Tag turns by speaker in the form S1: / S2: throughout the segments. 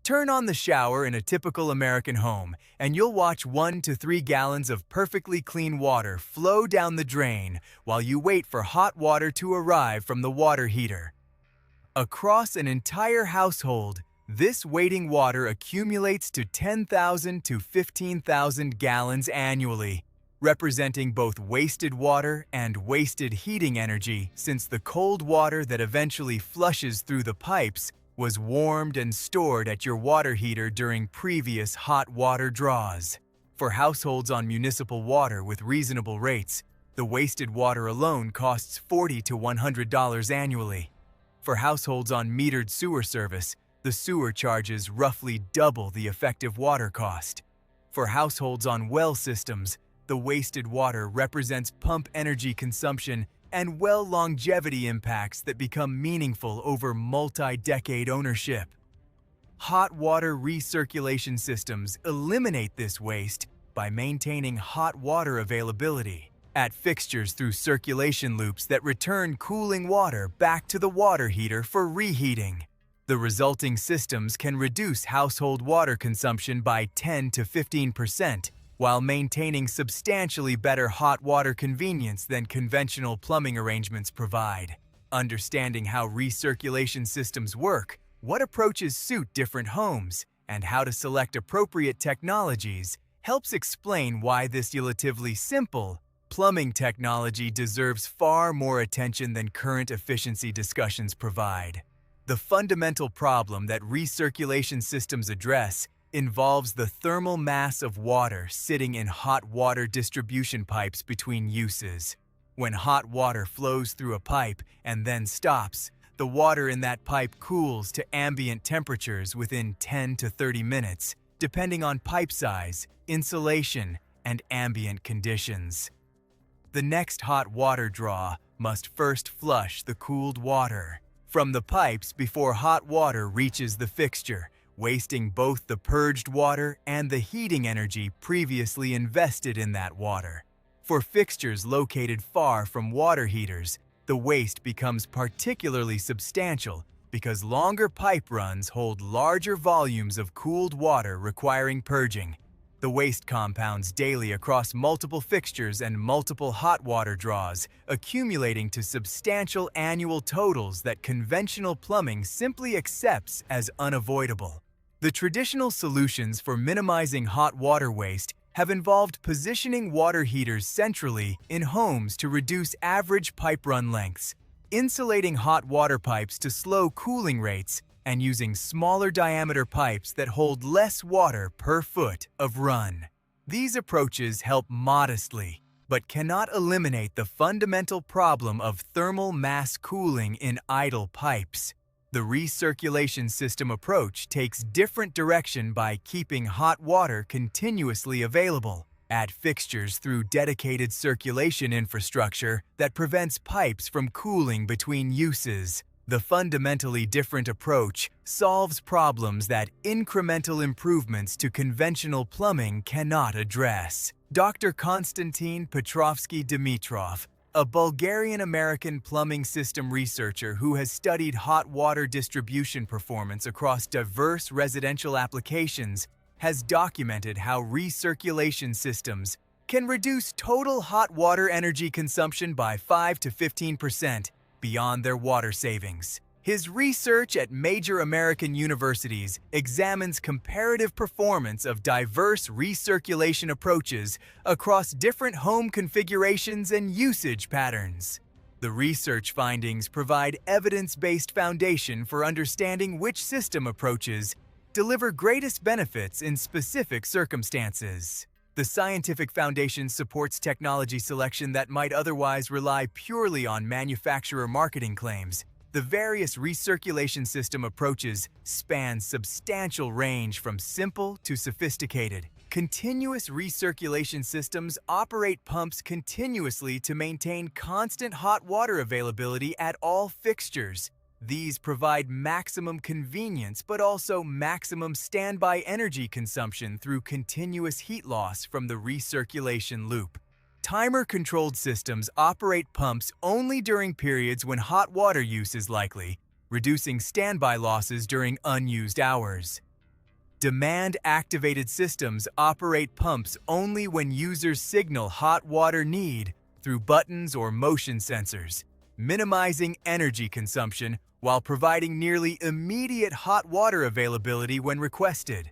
S1: Turn on the shower in a typical American home, and you'll watch 1 to 3 gallons of perfectly clean water flow down the drain while you wait for hot water to arrive from the water heater. Across an entire household, this waiting water accumulates to 10,000 to 15,000 gallons annually, representing both wasted water and wasted heating energy, since the cold water that eventually flushes through the pipes was warmed and stored at your water heater during previous hot water draws. For households on municipal water with reasonable rates, the wasted water alone costs $40 to $100 annually. For households on metered sewer service, the sewer charges roughly double the effective water cost. For households on well systems, the wasted water represents pump energy consumption and well longevity impacts that become meaningful over multi-decade ownership. Hot water recirculation systems eliminate this waste by maintaining hot water availability at fixtures through circulation loops that return cooling water back to the water heater for reheating. The resulting systems can reduce household water consumption by 10 to 15%, while maintaining substantially better hot water convenience than conventional plumbing arrangements provide. Understanding how recirculation systems work, what approaches suit different homes, and how to select appropriate technologies helps explain why this relatively simple plumbing technology deserves far more attention than current efficiency discussions provide. The fundamental problem that recirculation systems address involves the thermal mass of water sitting in hot water distribution pipes between uses. When hot water flows through a pipe and then stops, the water in that pipe cools to ambient temperatures within 10 to 30 minutes, depending on pipe size, insulation, and ambient conditions. The next hot water draw must first flush the cooled water from the pipes before hot water reaches the fixture, wasting both the purged water and the heating energy previously invested in that water. For fixtures located far from water heaters, the waste becomes particularly substantial because longer pipe runs hold larger volumes of cooled water requiring purging. The waste compounds daily across multiple fixtures and multiple hot water draws, accumulating to substantial annual totals that conventional plumbing simply accepts as unavoidable. The traditional solutions for minimizing hot water waste have involved positioning water heaters centrally in homes to reduce average pipe run lengths, insulating hot water pipes to slow cooling rates, and using smaller diameter pipes that hold less water per foot of run. These approaches help modestly, but cannot eliminate the fundamental problem of thermal mass cooling in idle pipes. The recirculation system approach takes different direction by keeping hot water continuously available at fixtures through dedicated circulation infrastructure that prevents pipes from cooling between uses. The fundamentally different approach solves problems that incremental improvements to conventional plumbing cannot address. Dr. Konstantin Petrovsky-Dimitrov, a Bulgarian-American plumbing system researcher who has studied hot water distribution performance across diverse residential applications, has documented how recirculation systems can reduce total hot water energy consumption by 5 to 15%. Beyond their water savings. His research at major American universities examines comparative performance of diverse recirculation approaches across different home configurations and usage patterns. The research findings provide evidence-based foundation for understanding which system approaches deliver greatest benefits in specific circumstances. The scientific foundation supports technology selection that might otherwise rely purely on manufacturer marketing claims. The various recirculation system approaches span substantial range from simple to sophisticated. Continuous recirculation systems operate pumps continuously to maintain constant hot water availability at all fixtures. These provide maximum convenience but also maximum standby energy consumption through continuous heat loss from the recirculation loop. Timer-controlled systems operate pumps only during periods when hot water use is likely, reducing standby losses during unused hours. Demand-activated systems operate pumps only when users signal hot water need through buttons or motion sensors, minimizing energy consumption while providing nearly immediate hot water availability when requested.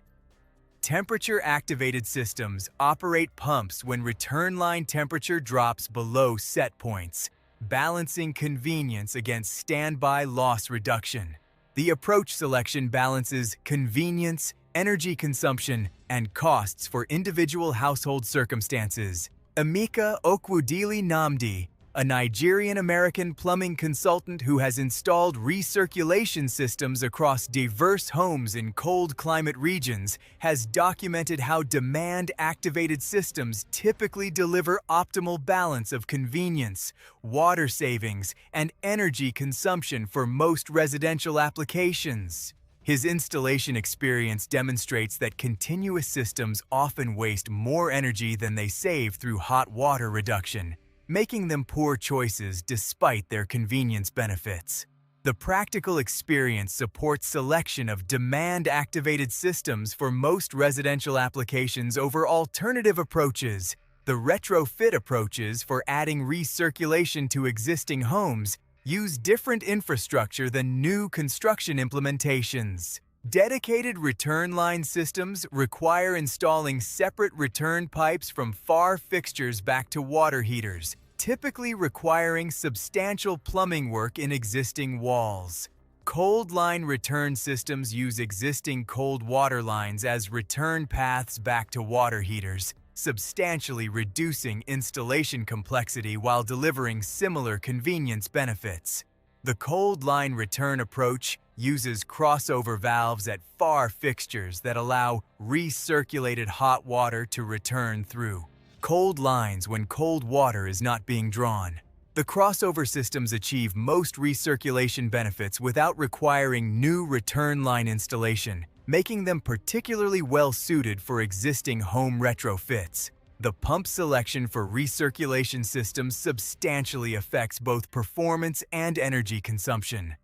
S1: Temperature-activated systems operate pumps when return line temperature drops below set points, balancing convenience against standby loss reduction. The approach selection balances convenience, energy consumption, and costs for individual household circumstances. Emeka Okwudili Nnamdi, a Nigerian-American plumbing consultant who has installed recirculation systems across diverse homes in cold climate regions, has documented how demand-activated systems typically deliver optimal balance of convenience, water savings, and energy consumption for most residential applications. His installation experience demonstrates that continuous systems often waste more energy than they save through hot water reduction, making them poor choices despite their convenience benefits. The practical experience supports selection of demand-activated systems for most residential applications over alternative approaches. The retrofit approaches for adding recirculation to existing homes use different infrastructure than new construction implementations. Dedicated return line systems require installing separate return pipes from FAR fixtures back to water heaters, typically requiring substantial plumbing work in existing walls. Cold line return systems use existing cold water lines as return paths back to water heaters, substantially reducing installation complexity while delivering similar convenience benefits. The cold line return approach uses crossover valves at FAR fixtures that allow recirculated hot water to return through cold lines when cold water is not being drawn. The crossover systems achieve most recirculation benefits without requiring new return line installation, making them particularly well-suited for existing home retrofits. The pump selection for recirculation systems substantially affects both performance and energy consumption.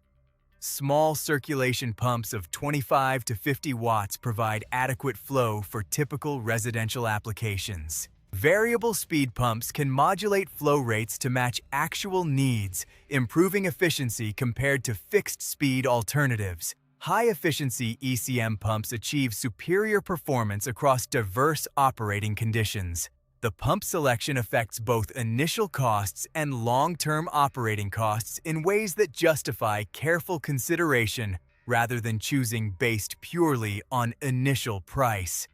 S1: Small circulation pumps of 25 to 50 watts provide adequate flow for typical residential applications. Variable speed pumps can modulate flow rates to match actual needs, improving efficiency compared to fixed-speed alternatives. High-efficiency ECM pumps achieve superior performance across diverse operating conditions. The pump selection affects both initial costs and long-term operating costs in ways that justify careful consideration rather than choosing based purely on initial price.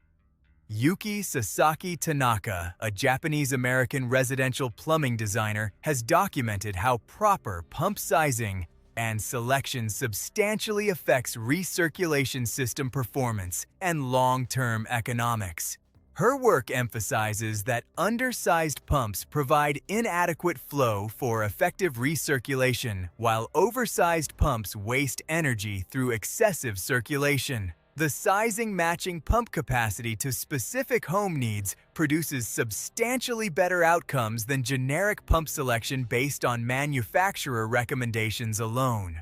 S1: Yuki Sasaki Tanaka, a Japanese-American residential plumbing designer, has documented how proper pump sizing and selection substantially affects recirculation system performance and long-term economics. Her work emphasizes that undersized pumps provide inadequate flow for effective recirculation, while oversized pumps waste energy through excessive circulation. The sizing matching pump capacity to specific home needs produces substantially better outcomes than generic pump selection based on manufacturer recommendations alone.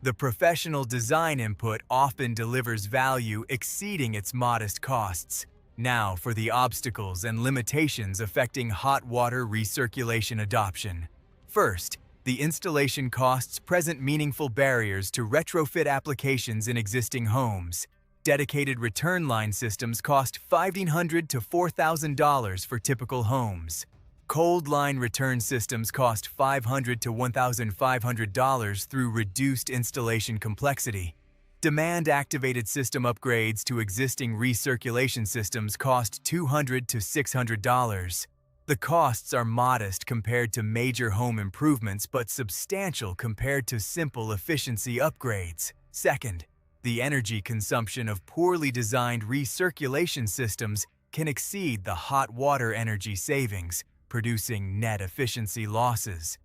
S1: The professional design input often delivers value exceeding its modest costs. Now for the obstacles and limitations affecting hot water recirculation adoption. First, the installation costs present meaningful barriers to retrofit applications in existing homes. Dedicated return line systems cost $1,500 to $4,000 for typical homes. Cold line return systems cost $500 to $1,500 through reduced installation complexity. Demand-activated system upgrades to existing recirculation systems cost $200 to $600. The costs are modest compared to major home improvements but substantial compared to simple efficiency upgrades. Second, the energy consumption of poorly designed recirculation systems can exceed the hot water energy savings, producing net efficiency losses.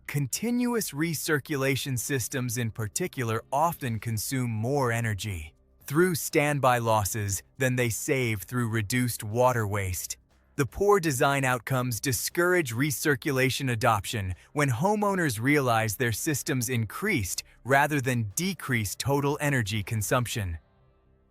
S1: Continuous recirculation systems in particular often consume more energy through standby losses than they save through reduced water waste. The poor design outcomes discourage recirculation adoption when homeowners realize their systems increased rather than decreased total energy consumption.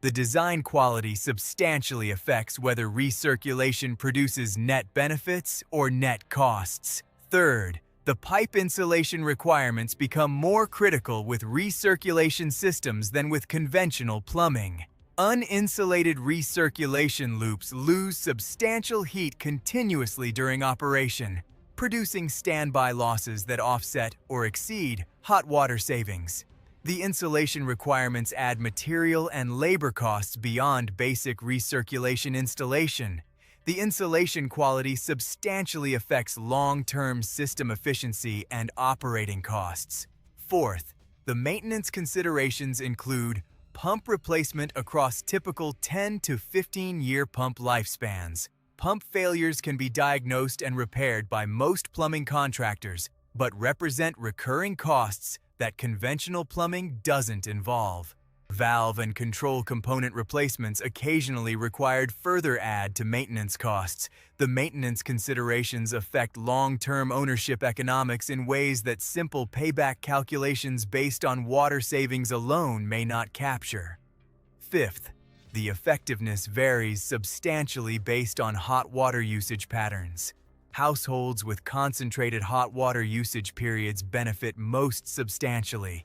S1: The design quality substantially affects whether recirculation produces net benefits or net costs. Third, the pipe insulation requirements become more critical with recirculation systems than with conventional plumbing. Uninsulated recirculation loops lose substantial heat continuously during operation, producing standby losses that offset or exceed hot water savings. The insulation requirements add material and labor costs beyond basic recirculation installation. The insulation quality substantially affects long-term system efficiency and operating costs. Fourth, the maintenance considerations include pump replacement across typical 10 to 15-year pump lifespans. Pump failures can be diagnosed and repaired by most plumbing contractors, but represent recurring costs that conventional plumbing doesn't involve. Valve and control component replacements occasionally required further add to maintenance costs. The maintenance considerations affect long-term ownership economics in ways that simple payback calculations based on water savings alone may not capture. Fifth, the effectiveness varies substantially based on hot water usage patterns. Households with concentrated hot water usage periods benefit most substantially.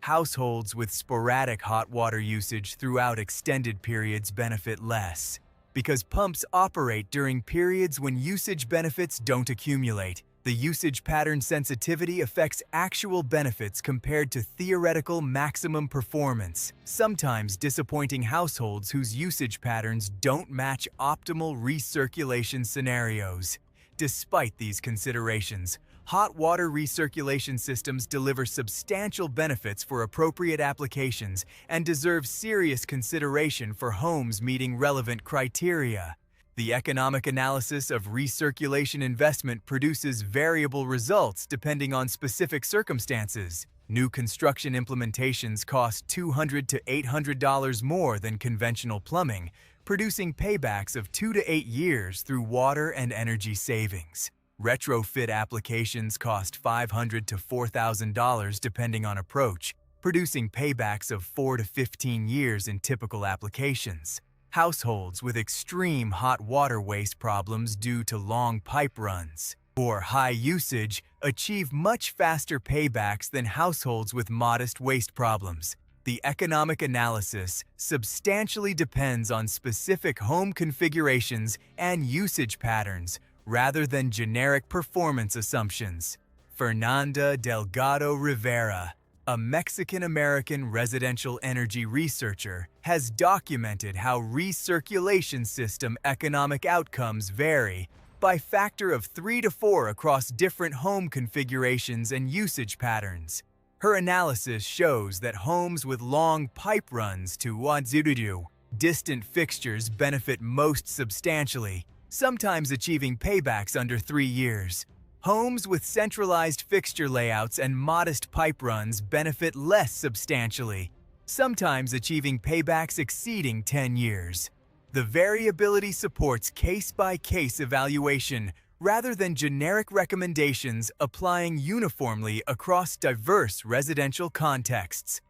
S1: Households with sporadic hot water usage throughout extended periods benefit less. Because pumps operate during periods when usage benefits don't accumulate, the usage pattern sensitivity affects actual benefits compared to theoretical maximum performance, sometimes disappointing households whose usage patterns don't match optimal recirculation scenarios. Despite these considerations, hot water recirculation systems deliver substantial benefits for appropriate applications and deserve serious consideration for homes meeting relevant criteria. The economic analysis of recirculation investment produces variable results depending on specific circumstances. New construction implementations cost $200 to $800 more than conventional plumbing, producing paybacks of 2 to 8 years through water and energy savings. Retrofit applications cost $500 to $4,000 depending on approach, producing paybacks of 4 to 15 years in typical applications. Households with extreme hot water waste problems due to long pipe runs or high usage achieve much faster paybacks than households with modest waste problems. The economic analysis substantially depends on specific home configurations and usage patterns rather than generic performance assumptions. Fernanda Delgado Rivera, a Mexican-American residential energy researcher, has documented how recirculation system economic outcomes vary by factor of 3 to 4 across different home configurations and usage patterns. Her analysis shows that homes with long pipe runs to distant fixtures benefit most substantially, sometimes achieving paybacks under 3 years. Homes with centralized fixture layouts and modest pipe runs benefit less substantially, sometimes achieving paybacks exceeding 10 years. The variability supports case-by-case evaluation rather than generic recommendations applying uniformly across diverse residential contexts.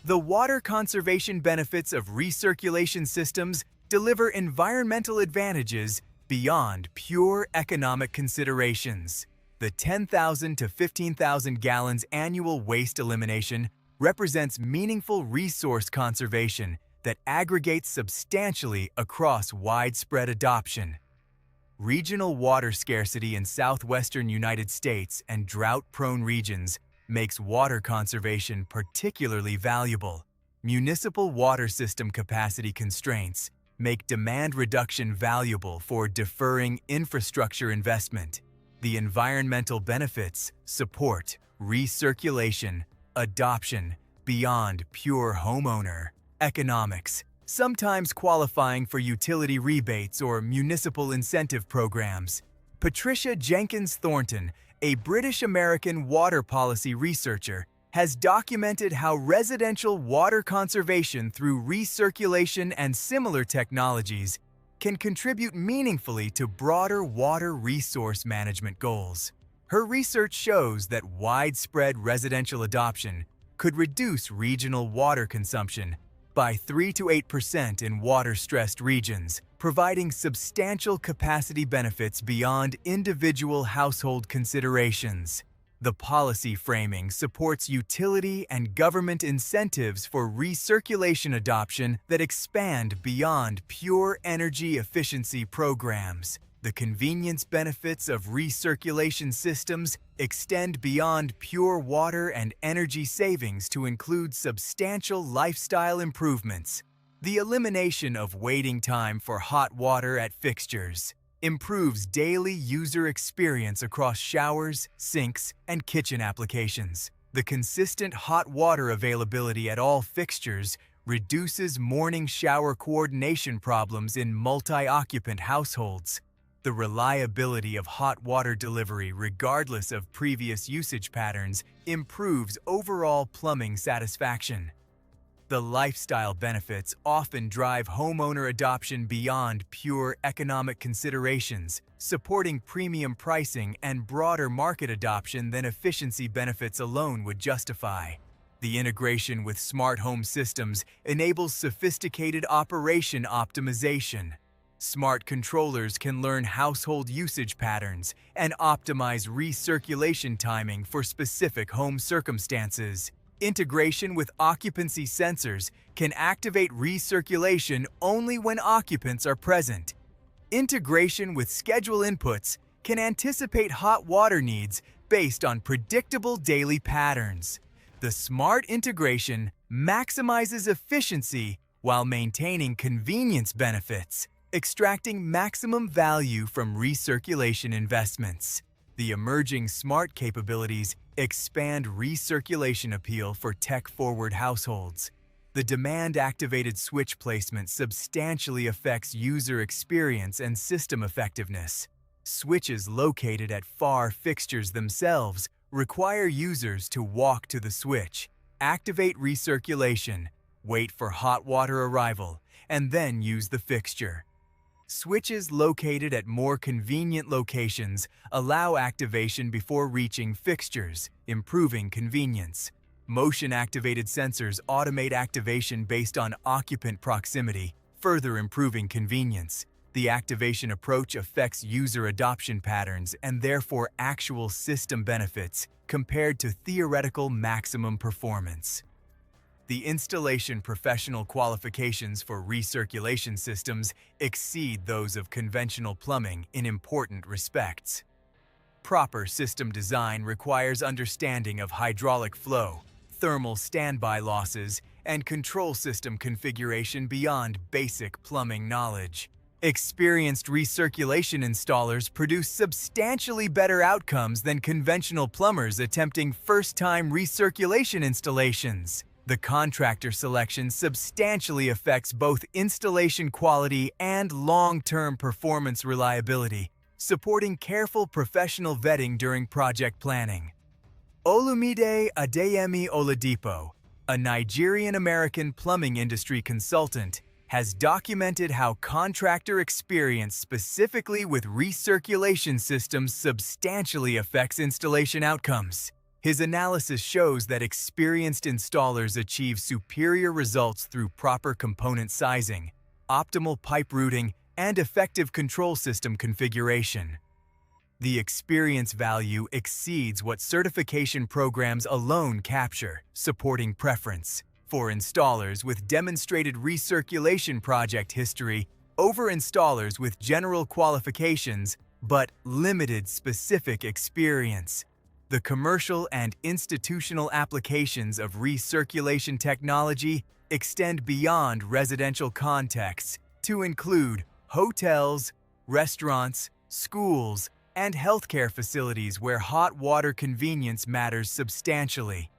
S1: The water conservation benefits of recirculation systems deliver environmental advantages beyond pure economic considerations. The 10,000 to 15,000 gallons annual waste elimination represents meaningful resource conservation that aggregates substantially across widespread adoption. Regional water scarcity in southwestern United States and drought-prone regions makes water conservation particularly valuable. Municipal water system capacity constraints make demand reduction valuable for deferring infrastructure investment. The environmental benefits support recirculation, adoption beyond pure homeowner economics, sometimes qualifying for utility rebates or municipal incentive programs. Patricia Jenkins Thornton, a British-American water policy researcher, has documented how residential water conservation through recirculation and similar technologies can contribute meaningfully to broader water resource management goals. Her research shows that widespread residential adoption could reduce regional water consumption by 3 to 8% in water-stressed regions, providing substantial capacity benefits beyond individual household considerations. The policy framing supports utility and government incentives for recirculation adoption that expand beyond pure energy efficiency programs. The convenience benefits of recirculation systems extend beyond pure water and energy savings to include substantial lifestyle improvements. The elimination of waiting time for hot water at fixtures improves daily user experience across showers, sinks, and kitchen applications. The consistent hot water availability at all fixtures reduces morning shower coordination problems in multi-occupant households. The reliability of hot water delivery, regardless of previous usage patterns, improves overall plumbing satisfaction. The lifestyle benefits often drive homeowner adoption beyond pure economic considerations, supporting premium pricing and broader market adoption than efficiency benefits alone would justify. The integration with smart home systems enables sophisticated operation optimization. Smart controllers can learn household usage patterns and optimize recirculation timing for specific home circumstances. Integration with occupancy sensors can activate recirculation only when occupants are present. Integration with schedule inputs can anticipate hot water needs based on predictable daily patterns. The smart integration maximizes efficiency while maintaining convenience benefits, extracting maximum value from recirculation investments. The emerging smart capabilities expand recirculation appeal for tech-forward households. The demand-activated switch placement substantially affects user experience and system effectiveness. Switches located at far fixtures themselves require users to walk to the switch, activate recirculation, wait for hot water arrival, and then use the fixture. Switches located at more convenient locations allow activation before reaching fixtures, improving convenience. Motion-activated sensors automate activation based on occupant proximity, further improving convenience. The activation approach affects user adoption patterns and therefore actual system benefits compared to theoretical maximum performance. The installation professional qualifications for recirculation systems exceed those of conventional plumbing in important respects. Proper system design requires understanding of hydraulic flow, thermal standby losses, and control system configuration beyond basic plumbing knowledge. Experienced recirculation installers produce substantially better outcomes than conventional plumbers attempting first-time recirculation installations. The contractor selection substantially affects both installation quality and long-term performance reliability, supporting careful professional vetting during project planning. Olumide Adeyemi Oladipo, a Nigerian-American plumbing industry consultant, has documented how contractor experience specifically with recirculation systems substantially affects installation outcomes. His analysis shows that experienced installers achieve superior results through proper component sizing, optimal pipe routing, and effective control system configuration. The experience value exceeds what certification programs alone capture, supporting preference for installers with demonstrated recirculation project history over installers with general qualifications but limited specific experience. The commercial and institutional applications of recirculation technology extend beyond residential contexts to include hotels, restaurants, schools, and healthcare facilities where hot water convenience matters substantially.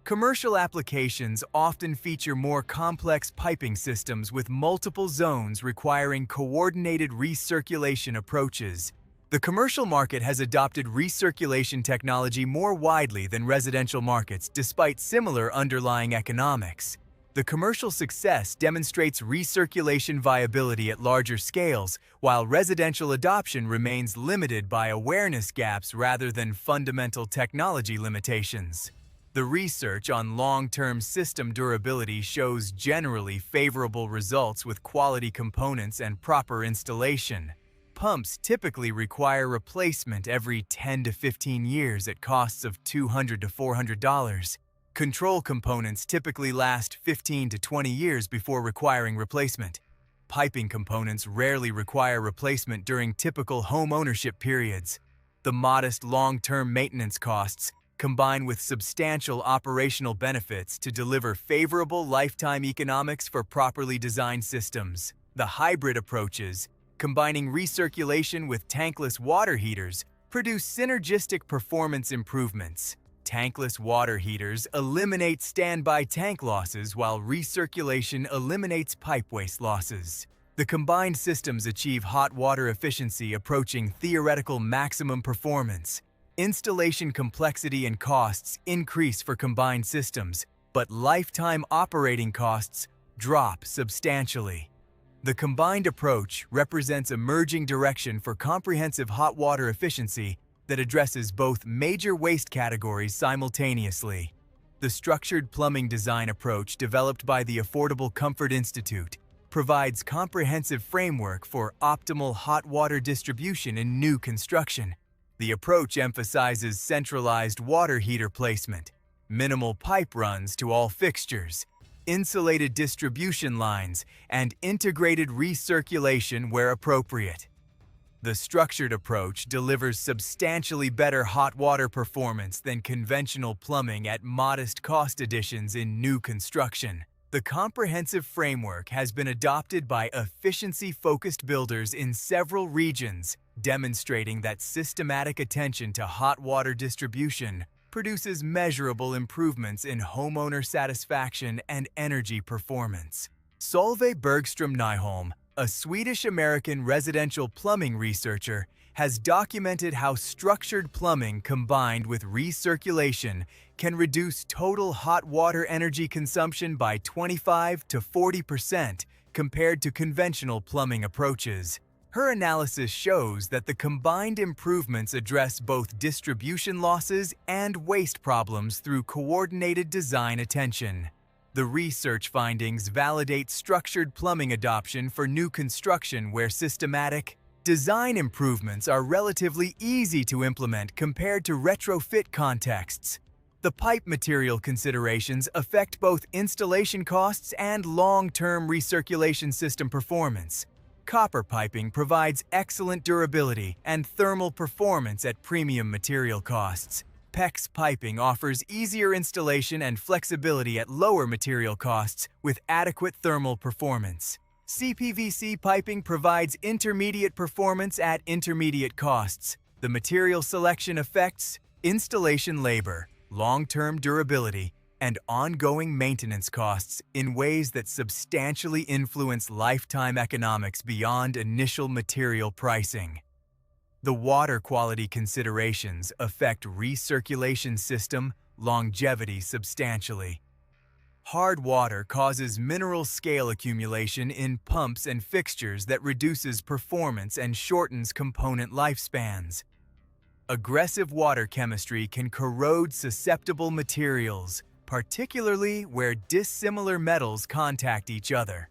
S1: Commercial applications often feature more complex piping systems with multiple zones requiring coordinated recirculation approaches. The commercial market has adopted recirculation technology more widely than residential markets despite similar underlying economics. The commercial success demonstrates recirculation viability at larger scales, while residential adoption remains limited by awareness gaps rather than fundamental technology limitations. The research on long-term system durability shows generally favorable results with quality components and proper installation. Pumps typically require replacement every 10 to 15 years at costs of $200 to $400. Control components typically last 15 to 20 years before requiring replacement. Piping components rarely require replacement during typical home ownership periods. The modest long-term maintenance costs combine with substantial operational benefits to deliver favorable lifetime economics for properly designed systems. The hybrid approaches, combining recirculation with tankless water heaters, produce synergistic performance improvements. Tankless water heaters eliminate standby tank losses while recirculation eliminates pipe waste losses. The combined systems achieve hot water efficiency approaching theoretical maximum performance. Installation complexity and costs increase for combined systems, but lifetime operating costs drop substantially. The combined approach represents emerging direction for comprehensive hot water efficiency that addresses both major waste categories simultaneously. The structured plumbing design approach developed by the Affordable Comfort Institute provides comprehensive framework for optimal hot water distribution in new construction. The approach emphasizes centralized water heater placement, minimal pipe runs to all fixtures, insulated distribution lines, and integrated recirculation where appropriate. The structured approach delivers substantially better hot water performance than conventional plumbing at modest cost additions in new construction. The comprehensive framework has been adopted by efficiency-focused builders in several regions, demonstrating that systematic attention to hot water distribution produces measurable improvements in homeowner satisfaction and energy performance. Solveig Bergström Nyholm, a Swedish-American residential plumbing researcher, has documented how structured plumbing combined with recirculation can reduce total hot water energy consumption by 25 to 40% compared to conventional plumbing approaches. Her analysis shows that the combined improvements address both distribution losses and waste problems through coordinated design attention. The research findings validate structured plumbing adoption for new construction where systematic design improvements are relatively easy to implement compared to retrofit contexts. The pipe material considerations affect both installation costs and long-term recirculation system performance. Copper piping provides excellent durability and thermal performance at premium material costs. PEX piping offers easier installation and flexibility at lower material costs with adequate thermal performance. CPVC piping provides intermediate performance at intermediate costs. The material selection affects installation labor, long-term durability, and ongoing maintenance costs in ways that substantially influence lifetime economics beyond initial material pricing. The water quality considerations affect recirculation system longevity substantially. Hard water causes mineral scale accumulation in pumps and fixtures that reduces performance and shortens component lifespans. Aggressive water chemistry can corrode susceptible materials, particularly where dissimilar metals contact each other.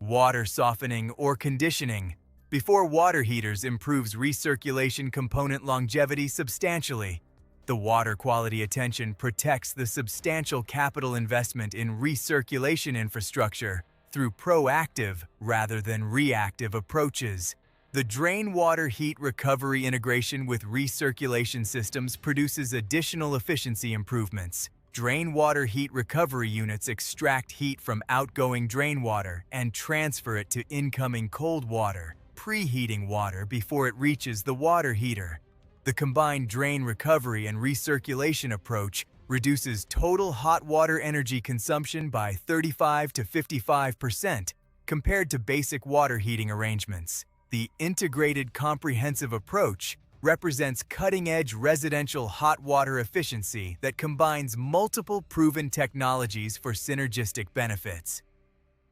S1: Water softening or conditioning before water heaters improves recirculation component longevity substantially. The water quality attention protects the substantial capital investment in recirculation infrastructure through proactive rather than reactive approaches. The drain water heat recovery integration with recirculation systems produces additional efficiency improvements. Drain water heat recovery units extract heat from outgoing drain water and transfer it to incoming cold water, preheating water before it reaches the water heater. The combined drain recovery and recirculation approach reduces total hot water energy consumption by 35 to 55% compared to basic water heating arrangements. The integrated comprehensive approach represents cutting-edge residential hot water efficiency that combines multiple proven technologies for synergistic benefits.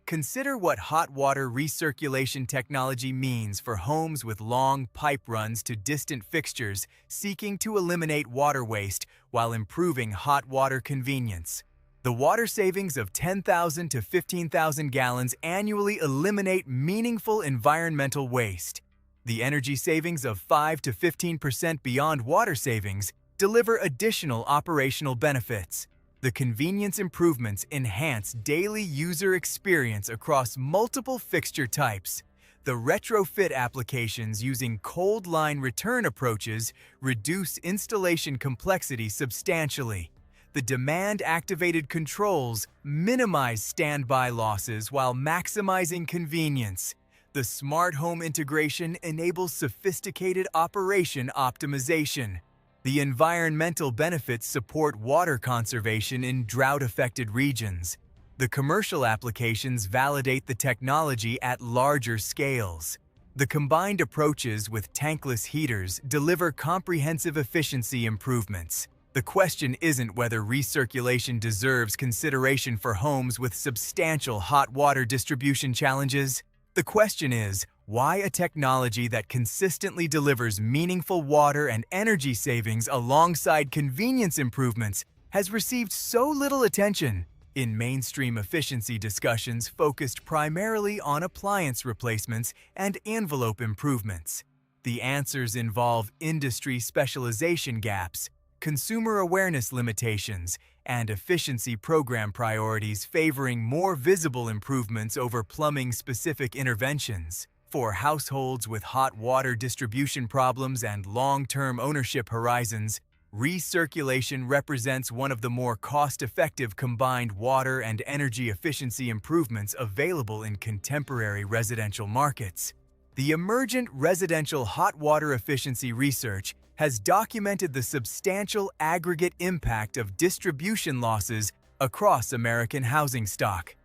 S1: Consider what hot water recirculation technology means for homes with long pipe runs to distant fixtures seeking to eliminate water waste while improving hot water convenience. The water savings of 10,000 to 15,000 gallons annually eliminate meaningful environmental waste. The energy savings of 5 to 15% beyond water savings deliver additional operational benefits. The convenience improvements enhance daily user experience across multiple fixture types. The retrofit applications using cold line return approaches reduce installation complexity substantially. The demand-activated controls minimize standby losses while maximizing convenience. The smart home integration enables sophisticated operation optimization. The environmental benefits support water conservation in drought-affected regions. The commercial applications validate the technology at larger scales. The combined approaches with tankless heaters deliver comprehensive efficiency improvements. The question isn't whether recirculation deserves consideration for homes with substantial hot water distribution challenges. The question is, why a technology that consistently delivers meaningful water and energy savings alongside convenience improvements has received so little attention? In mainstream efficiency discussions focused primarily on appliance replacements and envelope improvements. The answers involve industry specialization gaps, consumer awareness limitations, and efficiency program priorities favoring more visible improvements over plumbing-specific interventions. For households with hot water distribution problems and long-term ownership horizons, recirculation represents one of the more cost-effective combined water and energy efficiency improvements available in contemporary residential markets. The emergent residential hot water efficiency research has documented the substantial aggregate impact of distribution losses across American housing stock.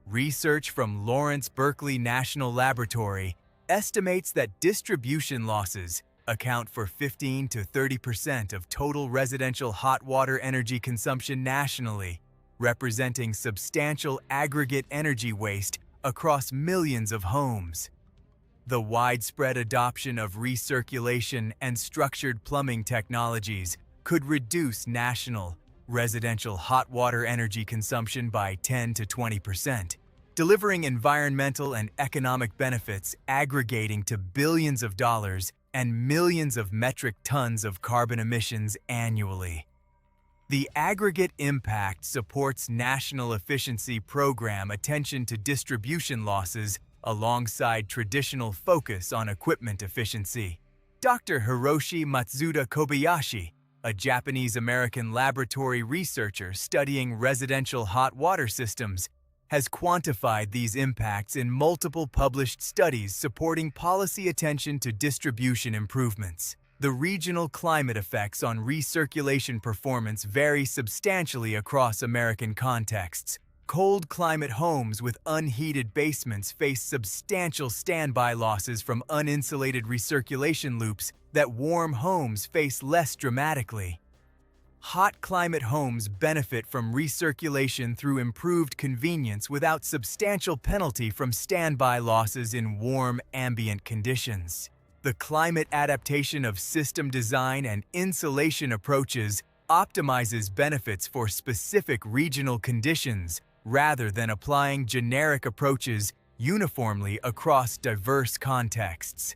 S1: Research from Lawrence Berkeley National Laboratory estimates that distribution losses account for 15 to 30% of total residential hot water energy consumption nationally, representing substantial aggregate energy waste across millions of homes. The widespread adoption of recirculation and structured plumbing technologies could reduce national residential hot water energy consumption by 10 to 20%, delivering environmental and economic benefits aggregating to billions of dollars and millions of metric tons of carbon emissions annually. The aggregate impact supports national efficiency program attention to distribution losses alongside traditional focus on equipment efficiency. Dr. Hiroshi Matsuda Kobayashi, a Japanese-American laboratory researcher studying residential hot water systems, has quantified these impacts in multiple published studies supporting policy attention to distribution improvements. The regional climate effects on recirculation performance vary substantially across American contexts. Cold climate homes with unheated basements face substantial standby losses from uninsulated recirculation loops that warm homes face less dramatically. Hot climate homes benefit from recirculation through improved convenience without substantial penalty from standby losses in warm ambient conditions. The climate adaptation of system design and insulation approaches optimizes benefits for specific regional conditions rather than applying generic approaches uniformly across diverse contexts.